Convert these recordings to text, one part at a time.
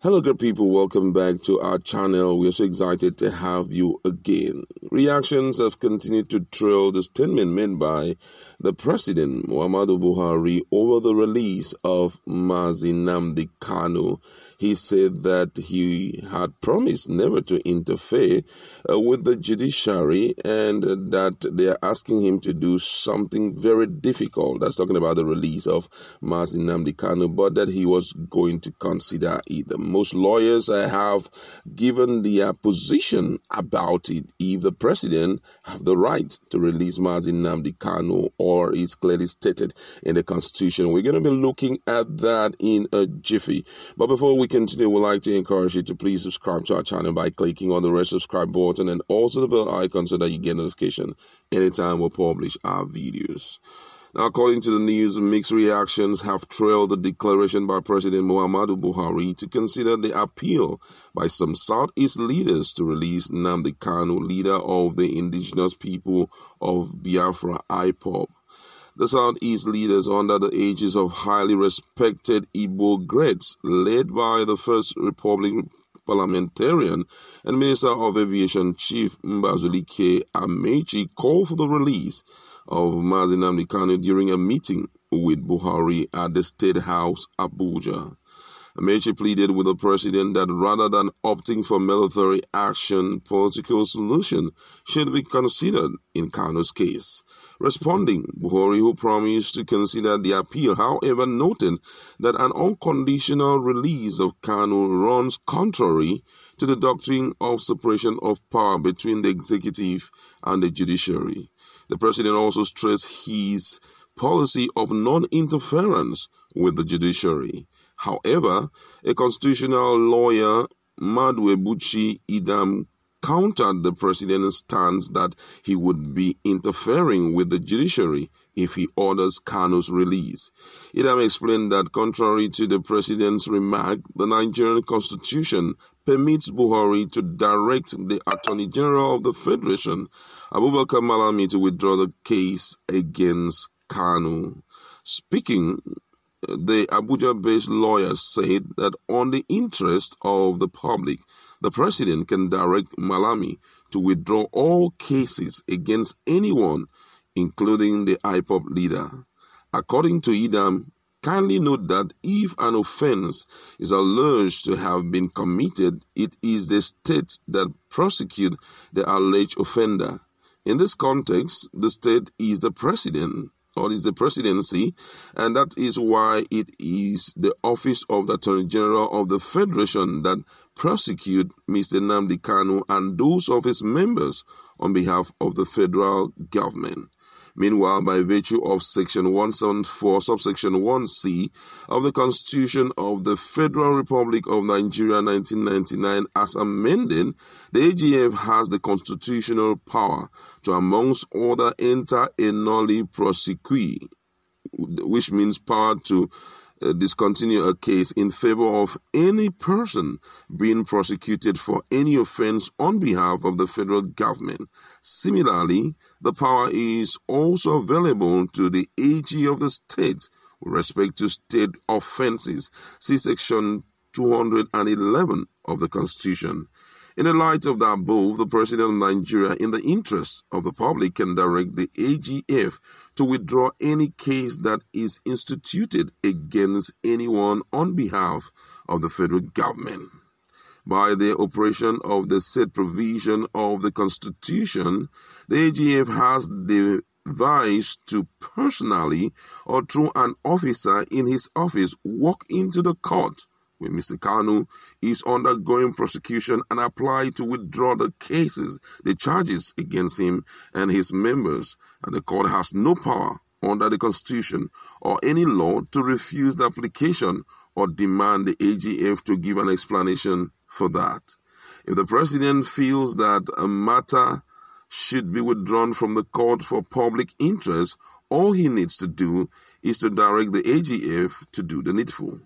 Hello, good people. Welcome back to our channel. We're so excited to have you again. Reactions have continued to trail the statement made by the President, Muhammadu Buhari, over the release of Nnamdi Kanu. He said that he had promised never to interfere with the judiciary and that they are asking him to do something very difficult. That's talking about the release of Nnamdi Kanu, but that he was going to consider it. Most lawyers have given their position about it. If the president have the right to release Nnamdi Kanu, or it's clearly stated in the Constitution. We're going to be looking at that in a jiffy. But before we continue, we'd like to encourage you to please subscribe to our channel by clicking on the red subscribe button and also the bell icon so that you get notification anytime we publish our videos. Now, according to the news, mixed reactions have trailed the declaration by President Muhammadu Buhari to consider the appeal by some Southeast leaders to release Nnamdi Kanu, leader of the indigenous people of Biafra, IPOB. The Southeast leaders, under the aegis of highly respected Igbo greats, led by the First Republic parliamentarian and Minister of Aviation Chief Mbazulike Amechi, called for the release of Nnamdi Kanu during a meeting with Buhari at the State House, Abuja. Amechi pleaded with the president that rather than opting for military action, political solution should be considered in Kanu's case. Responding, Buhari, who promised to consider the appeal, however, noted that an unconditional release of Kanu runs contrary to the doctrine of separation of power between the executive and the judiciary. The president also stressed his policy of non-interference with the judiciary. However, a constitutional lawyer, Maduebuchi Idam, countered the president's stance that he would be interfering with the judiciary if he orders Kanu's release. Idam explained that contrary to the president's remark, the Nigerian constitution permits Buhari to direct the Attorney General of the Federation, Abubakar Malami, to withdraw the case against Kanu. Speaking, the Abuja-based lawyer said that on the interest of the public, the president can direct Malami to withdraw all cases against anyone, including the IPOB leader. According to Idam, kindly note that if an offense is alleged to have been committed, it is the state that prosecutes the alleged offender. In this context, the state is the president, or is the presidency, and that is why it is the office of the Attorney General of the Federation that prosecute Mr. Nnamdi Kanu and those of his members on behalf of the federal government. Meanwhile, by virtue of Section 174, subsection 1c of the Constitution of the Federal Republic of Nigeria 1999, as amended, the AGF has the constitutional power to, amongst other, enter a nolle prosequi, which means power to discontinue a case in favor of any person being prosecuted for any offense on behalf of the federal government. Similarly, the power is also available to the AG of the state with respect to state offenses. See Section 211 of the Constitution. In the light of the above, the President of Nigeria, in the interest of the public, can direct the AGF to withdraw any case that is instituted against anyone on behalf of the federal government. By the operation of the said provision of the Constitution, the AGF has the device to personally or through an officer in his office walk into the court when Mr. Kanu is undergoing prosecution and apply to withdraw the charges against him and his members, and the court has no power under the Constitution or any law to refuse the application or demand the AGF to give an explanation for that. If the president feels that a matter should be withdrawn from the court for public interest, all he needs to do is to direct the AGF to do the needful.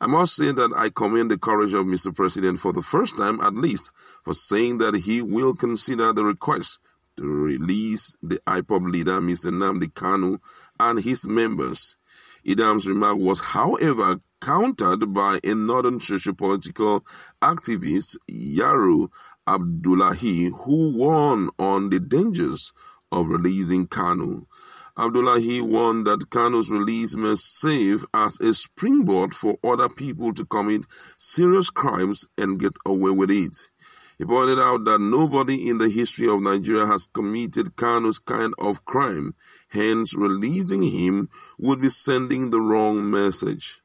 I must say that I commend the courage of Mr. President for the first time, at least, for saying that he will consider the request to release the IPOB leader, Mr. Nnamdi Kanu, and his members. Idam's remark was, however, countered by a northern socio-political activist, Yaro Abdullahi, who warned on the dangers of releasing Kanu. Abdullahi warned that Kanu's release must serve as a springboard for other people to commit serious crimes and get away with it. He pointed out that nobody in the history of Nigeria has committed Kanu's kind of crime, hence releasing him would be sending the wrong message.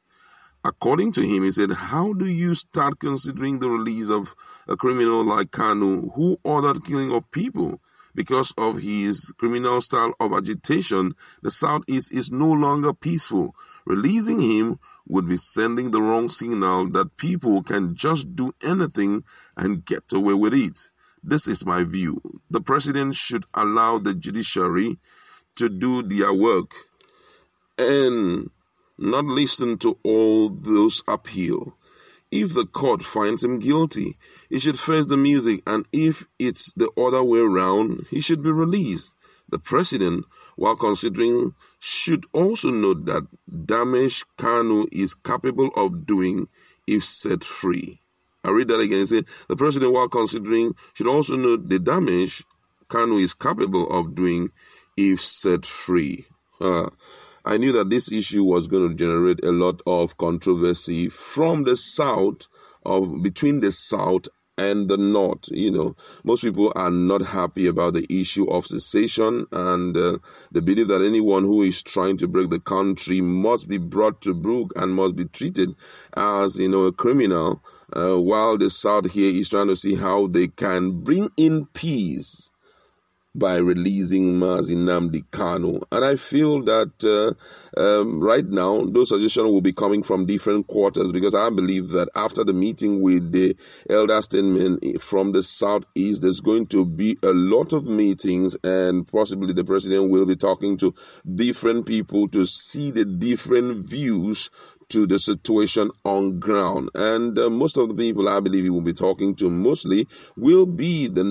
According to him, he said, how do you start considering the release of a criminal like Kanu who ordered killing of people? Because of his criminal style of agitation, the Southeast is no longer peaceful. Releasing him would be sending the wrong signal that people can just do anything and get away with it. This is my view. The president should allow the judiciary to do their work and not listen to all those appeal. If the court finds him guilty, he should face the music, and if it's the other way around, he should be released. The president, while considering, should also note that damage Kanu is capable of doing if set free. I read that again. It said, the president, while considering, should also note the damage Kanu is capable of doing if set free. I knew that this issue was going to generate a lot of controversy from the South, between the South and the North. You know, most people are not happy about the issue of secession, and they believe that anyone who is trying to break the country must be brought to book and must be treated as, a criminal, while the South here is trying to see how they can bring in peace by releasing Nnamdi Kanu. And I feel that right now, those suggestions will be coming from different quarters, because I believe that after the meeting with the elder statesmen from the Southeast, there's going to be a lot of meetings, and possibly the president will be talking to different people to see the different views to the situation on ground. And most of the people I believe he will be talking to mostly will be the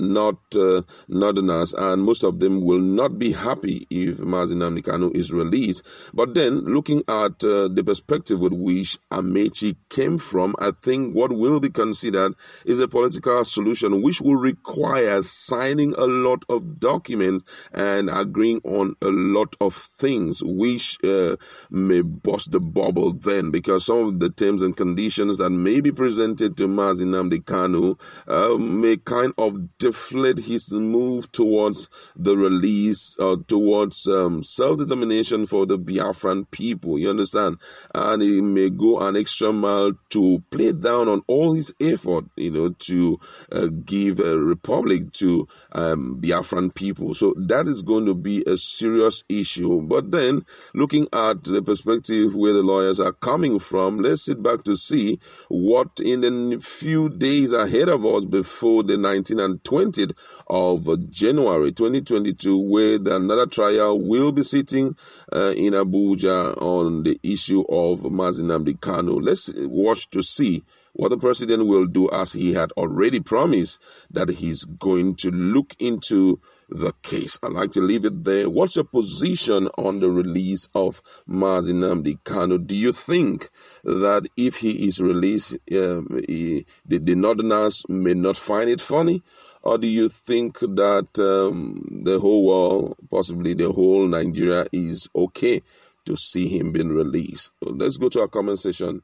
Northerners, and most of them will not be happy if Nnamdi Kanu is released. But then, looking at the perspective with which Amechi came from, I think what will be considered is a political solution which will require signing a lot of documents and agreeing on a lot of things which may burst the bubble then, because some of the terms and conditions that may be presented to Nnamdi Kanu may kind of deflate his move towards the release, or towards self-determination for the Biafran people, you understand? And he may go an extra mile to play down on all his effort, to give a republic to Biafran people. So that is going to be a serious issue. But then, looking at the perspective where the lawyers are coming from, let's sit back to see what in the few days ahead of us before the 19th and 20th of January 2022, where another trial will be sitting in Abuja on the issue of Nnamdi Kanu. Let's watch to see what the president will do, as he had already promised that he's going to look into the case. I'd like to leave it there. What's your position on the release of Nnamdi Kanu? Do you think that if he is released, the Northerners may not find it funny? Or do you think that the whole world, possibly the whole Nigeria, is okay to see him being released? Let's go to our comment section